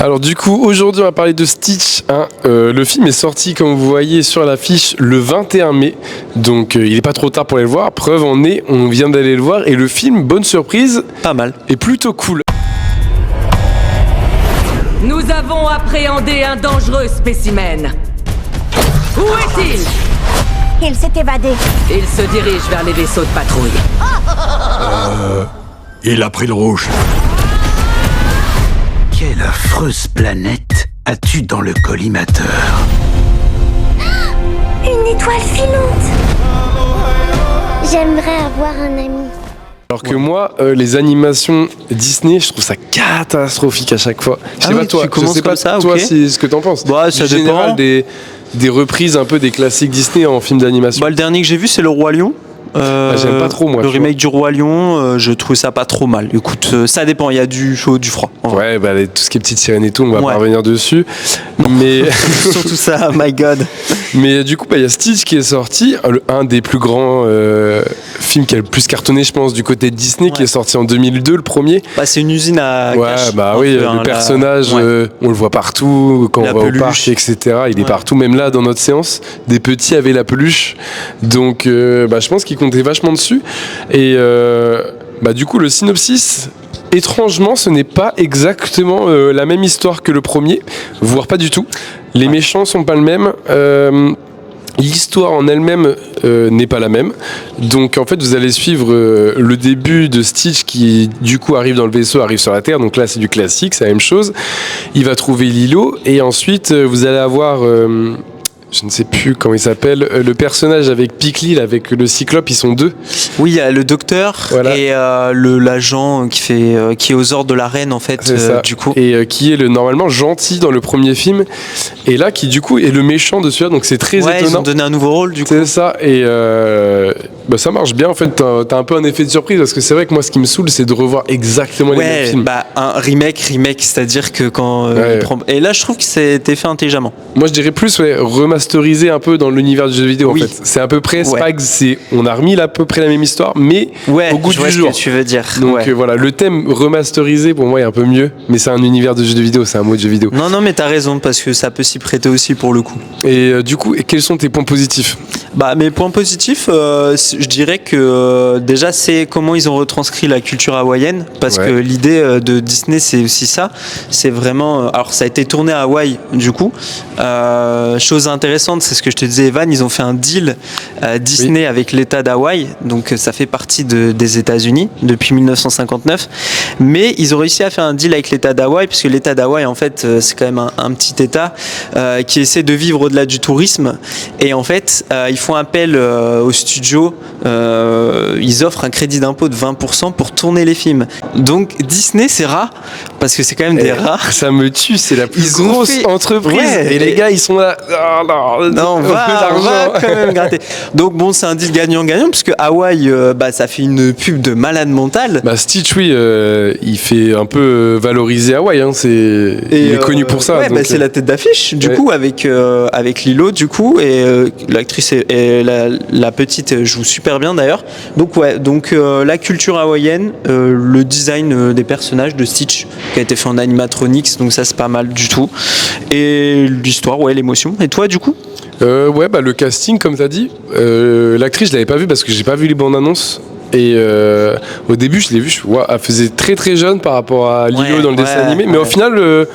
Alors du coup, aujourd'hui on va parler de Stitch. Le film est sorti, comme vous voyez sur l'affiche, le 21 mai. Donc il n'est pas trop tard pour aller le voir. Preuve en est, on vient d'aller le voir. Et le film, bonne surprise, pas mal, est plutôt cool. Nous avons appréhendé un dangereux spécimen. Où est-il ? Il s'est évadé. Il se dirige vers les vaisseaux de patrouille. Il a pris le rouge. Quelle affreuse planète as-tu dans le collimateur ? Une étoile filante. J'aimerais avoir un ami. Alors que moi, les animations Disney, je trouve ça catastrophique à chaque fois. Je sais pas toi, tu commences comme ça, toi okay. si, ce que t'en penses. Bah, ça dépend. Général, des reprises un peu des classiques Disney en film d'animation. Bah, le dernier que j'ai vu, c'est Le Roi Lion. J'aime pas trop moi. Le remake du Roi Lion, je trouve ça pas trop mal. Écoute, ça dépend, il y a du chaud, du froid. Ouais, bah tout ce qui est petite sirène et tout, on va pas Ouais. revenir dessus. Mais surtout ça, my God. Mais du coup, il y a Stitch qui est sorti, un des plus grands films qui a le plus cartonné, je pense, du côté de Disney, qui est sorti en 2002, le premier. Bah, c'est une usine à cash. Bah oui, le personnage, on le voit partout, quand on va au parc, etc. Il est partout, même là, dans notre séance, des petits avaient la peluche. Donc, je pense qu'il comptait vachement dessus. Et du coup, le synopsis... Étrangement, ce n'est pas exactement la même histoire que le premier, voire pas du tout. Les méchants sont pas le même. L'histoire en elle-même n'est pas la même. Donc en fait, vous allez suivre le début de Stitch qui du coup arrive dans le vaisseau, arrive sur la Terre. Donc là, c'est du classique, c'est la même chose. Il va trouver Lilo et ensuite vous allez avoir... je ne sais plus comment il s'appelle, le personnage avec Piccoli, avec le Cyclope, ils sont deux. Oui, il y a le docteur et l'agent qui est aux ordres de la reine en fait, du coup. Et qui est normalement gentil dans le premier film, et là qui du coup est le méchant de celui-là, donc c'est très étonnant. Ils ont donné un nouveau rôle du coup. C'est ça, et ça marche bien en fait, t'as un peu un effet de surprise, parce que c'est vrai que moi ce qui me saoule c'est de revoir exactement les mêmes films. Un remake, c'est-à-dire que quand... Et là je trouve que c'était fait intelligemment. Moi je dirais plus remasterisé un peu dans l'univers du jeu vidéo en fait. C'est à peu près Spags, on a remis à peu près la même histoire, mais au goût du jour. Ce que tu veux dire. Donc voilà, le thème remasterisé pour moi est un peu mieux, mais c'est un univers de jeu vidéo, c'est un mot de jeu vidéo. Non mais t'as raison, parce que ça peut s'y prêter aussi pour le coup. Et du coup, quels sont tes points positifs ? Mes points positifs, je dirais que déjà c'est comment ils ont retranscrit la culture hawaïenne, parce que l'idée de Disney c'est aussi ça, c'est vraiment... alors ça a été tourné à Hawaï du coup, chose intéressante, c'est ce que je te disais Evan, ils ont fait un deal Disney avec l'État d'Hawaï, donc ça fait partie des États-Unis depuis 1959, mais ils ont réussi à faire un deal avec l'État d'Hawaï, puisque l'État d'Hawaï en fait c'est quand même un petit État qui essaie de vivre au-delà du tourisme, et en fait ils font appel aux studios, ils offrent un crédit d'impôt de 20% pour tourner les films. Donc Disney c'est rare, parce que c'est quand même des rares. Ça me tue, c'est la plus grosse entreprise, et les gars ils sont là, on va quand même gratter. Donc bon, c'est un deal gagnant-gagnant, puisque Hawaï ça fait une pub de malade mental. Stitch il fait un peu valoriser Hawaï, hein, il est connu pour ça. Donc, c'est la tête d'affiche du coup avec Lilo du coup, et l'actrice et la petite joue super bien d'ailleurs. Donc la culture hawaïenne, le design des personnages de Stitch qui a été fait en animatronics, donc ça c'est pas mal du tout, et l'histoire, l'émotion. Et toi du coup? Le casting comme t'as dit, l'actrice je l'avais pas vue parce que j'ai pas vu les bandes annonces. Et au début je l'ai vue, elle faisait très très jeune par rapport à Lilo dans le dessin animé, mais au final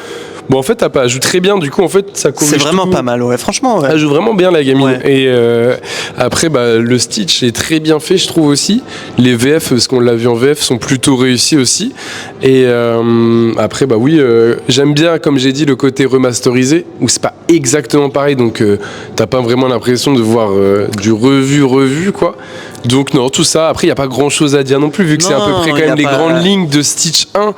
en fait elle joue très bien, du coup en fait ça corrige. C'est vraiment pas mal, franchement. Elle joue vraiment bien la gamine. Et après le Stitch est très bien fait, je trouve aussi. Les VF, parce qu'on l'a vu en VF, sont plutôt réussis aussi. Et après j'aime bien, comme j'ai dit, le côté remasterisé, où c'est pas exactement pareil, donc t'as pas vraiment l'impression de voir du revu quoi. Donc non, tout ça, après il n'y a pas grand chose à dire non plus, vu que c'est à peu près quand même les grandes lignes de Stitch 1,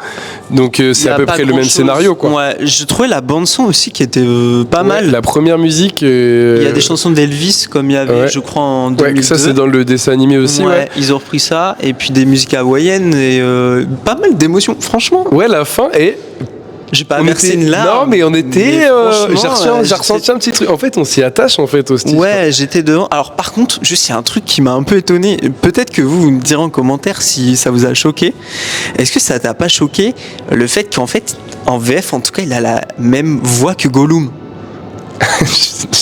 donc c'est à peu près le même scénario quoi. J'ai trouvé la bande son aussi qui était pas mal. La première musique, il y a des chansons d'Elvis comme il y avait je crois en 2002. Ça c'est dans le dessin animé aussi. Ils ont repris ça, et puis des musiques hawaïennes, et pas mal d'émotions franchement. La fin est J'ai pas versé une larme. Non, mais on était. J'ai ressenti un petit truc. En fait, on s'y attache en fait au Stitch. Ouais, j'étais devant. Alors, par contre, juste, il y a un truc qui m'a un peu étonné. Peut-être que vous me direz en commentaire si ça vous a choqué. Est-ce que ça t'a pas choqué le fait qu'en fait, en VF, en tout cas, il a la même voix que Gollum?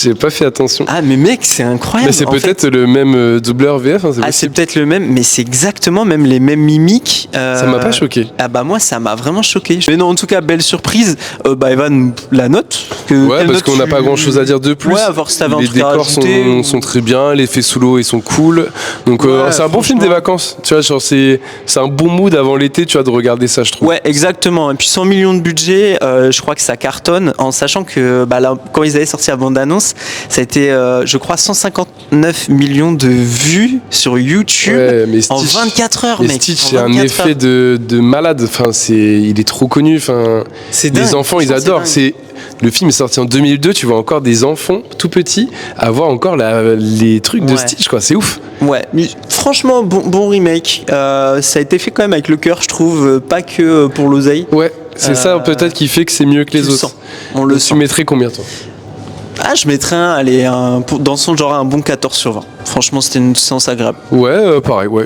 J'ai pas fait attention. Ah mais mec, c'est incroyable. Mais c'est peut-être le même doubleur VF. Hein, c'est peut-être le même, mais c'est exactement même les mêmes mimiques. Ça m'a pas choqué. Ah bah moi ça m'a vraiment choqué. Mais non, en tout cas belle surprise. Evan, la note. Ouais, parce qu'on n'a pas grand-chose à dire de plus. Ouais, à voir si t'avais les décors sont très bien, les effets sous l'eau ils sont cool. Donc c'est un bon film des vacances. Tu vois, genre c'est un bon mood avant l'été, tu vois, de regarder ça, je trouve. Ouais, exactement. Et puis 100 millions de budget, je crois que ça cartonne, en sachant que là, quand ils avaient sorti la bande-annonce, ça a été, je crois, 159 millions de vues sur YouTube en 24 heures. Mais Stitch, c'est un effet de malade. Enfin, il est trop connu. Enfin, les enfants, ils adorent. Le film est sorti en 2002. Tu vois encore des enfants tout petits avoir encore les trucs de Stitch, quoi. C'est ouf. Ouais, mais franchement, bon remake. Ça a été fait quand même avec le cœur, je trouve, pas que pour l'oseille. Ouais, c'est ça peut-être qui fait que c'est mieux que les autres. On le sent. Tu mettrais combien, toi? Ah, je mettrais dans son genre un bon 14 sur 20. Franchement, c'était une séance agréable. Ouais, pareil, ouais.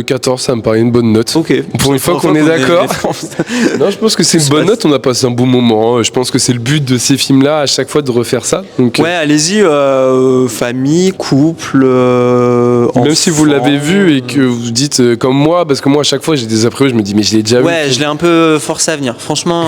14, ça me paraît une bonne note. Ok. Pour une fois qu'on est d'accord. Non, je pense que c'est une bonne note. On a passé un bon moment. Je pense que c'est le but de ces films-là, à chaque fois, de refaire ça. Donc, ouais, allez-y, famille, couple. Même si vous l'avez vu et que vous dites comme moi, parce que moi, à chaque fois, j'ai des a priori, je me dis, mais je l'ai déjà vu. Ouais, je l'ai un peu forcé à venir. Franchement,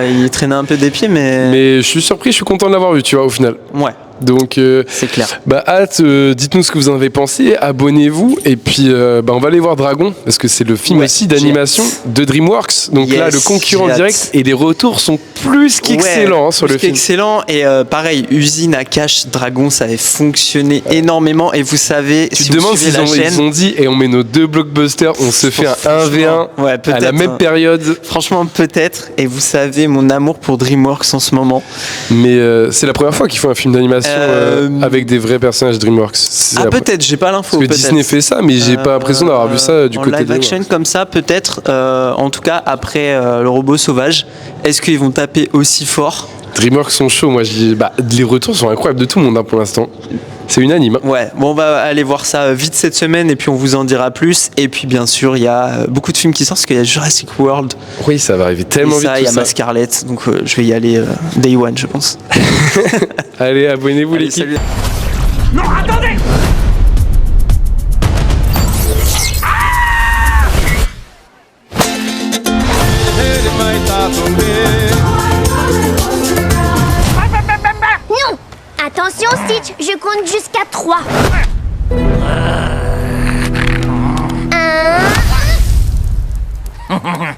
il traînait un peu des pieds, mais. Mais je suis surpris, je suis content de l'avoir vu, tu vois, au final. Ouais. Donc, c'est clair. Hâte, dites-nous ce que vous en avez pensé, abonnez-vous, et puis on va aller voir Dragon, parce que c'est le film aussi d'animation de DreamWorks. Donc là, le concurrent direct, et les retours sont plus qu'excellents sur le film. Excellent, et pareil, usine à cash Dragon, ça avait fonctionné énormément, et vous savez, tu te demandes s'ils ont dit, et on met nos deux blockbusters, on se fait un 1v1 à la même période. Franchement, peut-être, et vous savez mon amour pour DreamWorks en ce moment. Mais c'est la première fois qu'ils font un film d'animation avec des vrais personnages DreamWorks. Peut-être, j'ai pas l'info. Parce que Disney fait ça, mais j'ai pas l'impression d'avoir vu ça du côté de live action comme ça, peut-être. En tout cas, après le robot sauvage, est-ce qu'ils vont taper aussi fort? DreamWorks sont chauds, moi je dis. Les retours sont incroyables de tout le monde pour l'instant. C'est unanime. Ouais, bon, on va aller voir ça vite cette semaine et puis on vous en dira plus. Et puis bien sûr, il y a beaucoup de films qui sortent parce qu'il y a Jurassic World. Oui, ça va arriver tellement vite. Il y a ma Scarlett, donc je vais y aller day one, je pense. Allez, abonnez-vous l'équipe. Salut. Non, attendez! Non! Attention Stitch, je compte jusqu'à 3. 1.